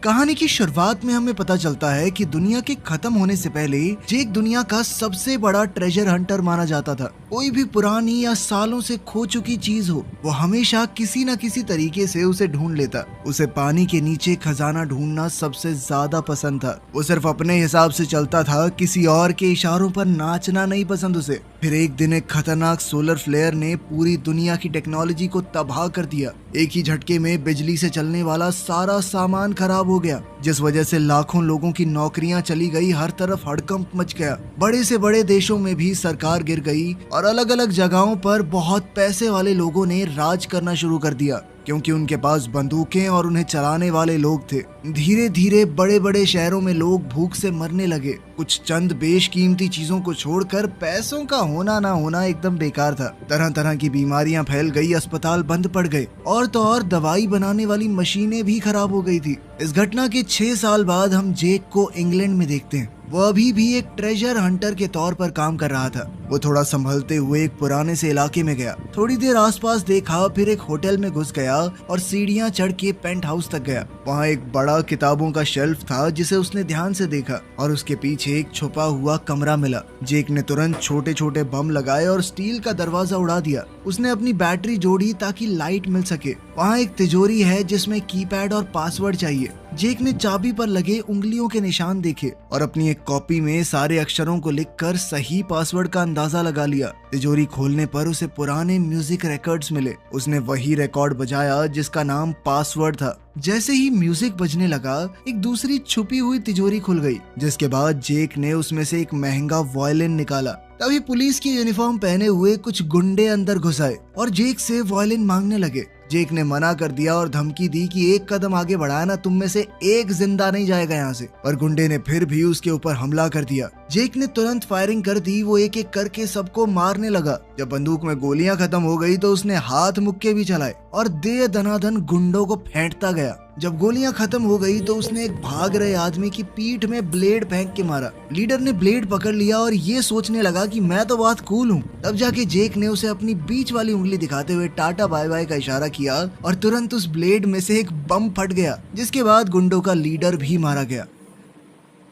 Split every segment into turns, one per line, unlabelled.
कहानी की शुरुआत में हमें पता चलता है कि दुनिया के खत्म होने से पहले जेक दुनिया का सबसे बड़ा ट्रेजर हंटर माना जाता था। कोई भी पुरानी या सालों से खो चुकी चीज हो, वो हमेशा किसी न किसी तरीके से उसे ढूंढ लेता। उसे पानी के नीचे खजाना ढूंढना सबसे ज्यादा पसंद था। वो सिर्फ अपने हिसाब से चलता था, किसी और के इशारों पर नाचना नहीं पसंद उसे। फिर एक दिन एक खतरनाक सोलर फ्लेयर ने पूरी दुनिया की टेक्नोलॉजी को तबाह कर दिया। एक ही झटके में बिजली से चलने वाला सारा सामान खराब हो गया, जिस वजह से लाखों लोगों की नौकरियां चली गई। हर तरफ हड़कंप मच गया। बड़े से बड़े देशों में भी सरकार गिर गई और अलग अलग जगहों पर बहुत पैसे वाले लोगों ने राज करना शुरू कर दिया, क्योंकि उनके पास बंदूकें और उन्हें चलाने वाले लोग थे। धीरे धीरे बड़े बड़े शहरों में लोग भूख से मरने लगे। कुछ चंद बेशकीमती चीजों को छोड़कर पैसों का होना ना होना एकदम बेकार था। तरह तरह की बीमारियां फैल गई, अस्पताल बंद पड़ गए और तो और दवाई बनाने वाली मशीनें भी खराब हो गई थी। इस घटना के 6 साल बाद हम जेक को इंग्लैंड में देखते हैं। वो अभी भी एक ट्रेजर हंटर के तौर पर काम कर रहा था। वो थोड़ा संभलते हुए एक पुराने से इलाके में गया। थोड़ी देर आसपास देखा, फिर एक होटल में घुस गया और सीढ़ियां चढ़ के पेंट हाउस तक गया। वहाँ एक बड़ा किताबों का शेल्फ था जिसे उसने ध्यान से देखा और उसके पीछे एक छुपा हुआ कमरा मिला। जेक ने तुरंत छोटे छोटे बम लगाए और स्टील का दरवाजा उड़ा दिया। उसने अपनी बैटरी जोड़ी ताकि लाइट मिल सके। वहाँ एक तिजोरी है जिसमें कीपैड और पासवर्ड चाहिए। जेक ने चाबी पर लगे उंगलियों के निशान देखे और अपनी एक कॉपी में सारे अक्षरों को लिखकर सही पासवर्ड का अंदाजा लगा लिया। तिजोरी खोलने पर उसे पुराने म्यूजिक रिकॉर्ड्स मिले। उसने वही रिकॉर्ड बजाया जिसका नाम पासवर्ड था। जैसे ही म्यूजिक बजने लगा, एक दूसरी छुपी हुई तिजोरी खुल गई, जिसके बाद जेक ने उसमें से एक महंगा वायलिन निकाला। तभी पुलिस की यूनिफॉर्म पहने हुए कुछ गुंडे अंदर घुस आए और जेक से वायलिन मांगने लगे। जेक ने मना कर दिया और धमकी दी कि एक कदम आगे बढ़ाया ना, तुम में से एक जिंदा नहीं जाएगा यहाँ से। पर गुंडे ने फिर भी उसके ऊपर हमला कर दिया। जेक ने तुरंत फायरिंग कर दी। वो एक एक करके सबको मारने लगा। जब बंदूक में गोलियां खत्म हो गई तो उसने हाथ मुक्के भी चलाए और दे दनादन गुंडों को फेंटता गया। जब गोलियां खत्म हो गई तो उसने एक भाग रहे आदमी की पीठ में ब्लेड फेंक के मारा। लीडर ने ब्लेड पकड़ लिया और ये सोचने लगा कि मैं तो बहुत कूल हूँ। तब जाके जेक ने उसे अपनी बीच वाली उंगली दिखाते हुए टाटा बाय बाय का इशारा किया और तुरंत उस ब्लेड में से एक बम फट गया, जिसके बाद गुंडों का लीडर भी मारा गया।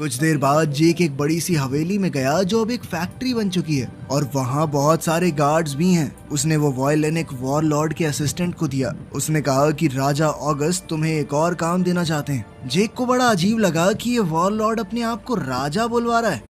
कुछ देर बाद जेक एक बड़ी सी हवेली में गया जो अब एक फैक्ट्री बन चुकी है और वहाँ बहुत सारे गार्ड्स भी हैं। उसने वो वायलिन एक वॉरलॉर्ड के असिस्टेंट को दिया। उसने कहा कि राजा ऑगस्ट तुम्हें एक और काम देना चाहते हैं। जेक को बड़ा अजीब लगा कि ये वॉरलॉर्ड अपने आप को राजा बुलवा रहा है।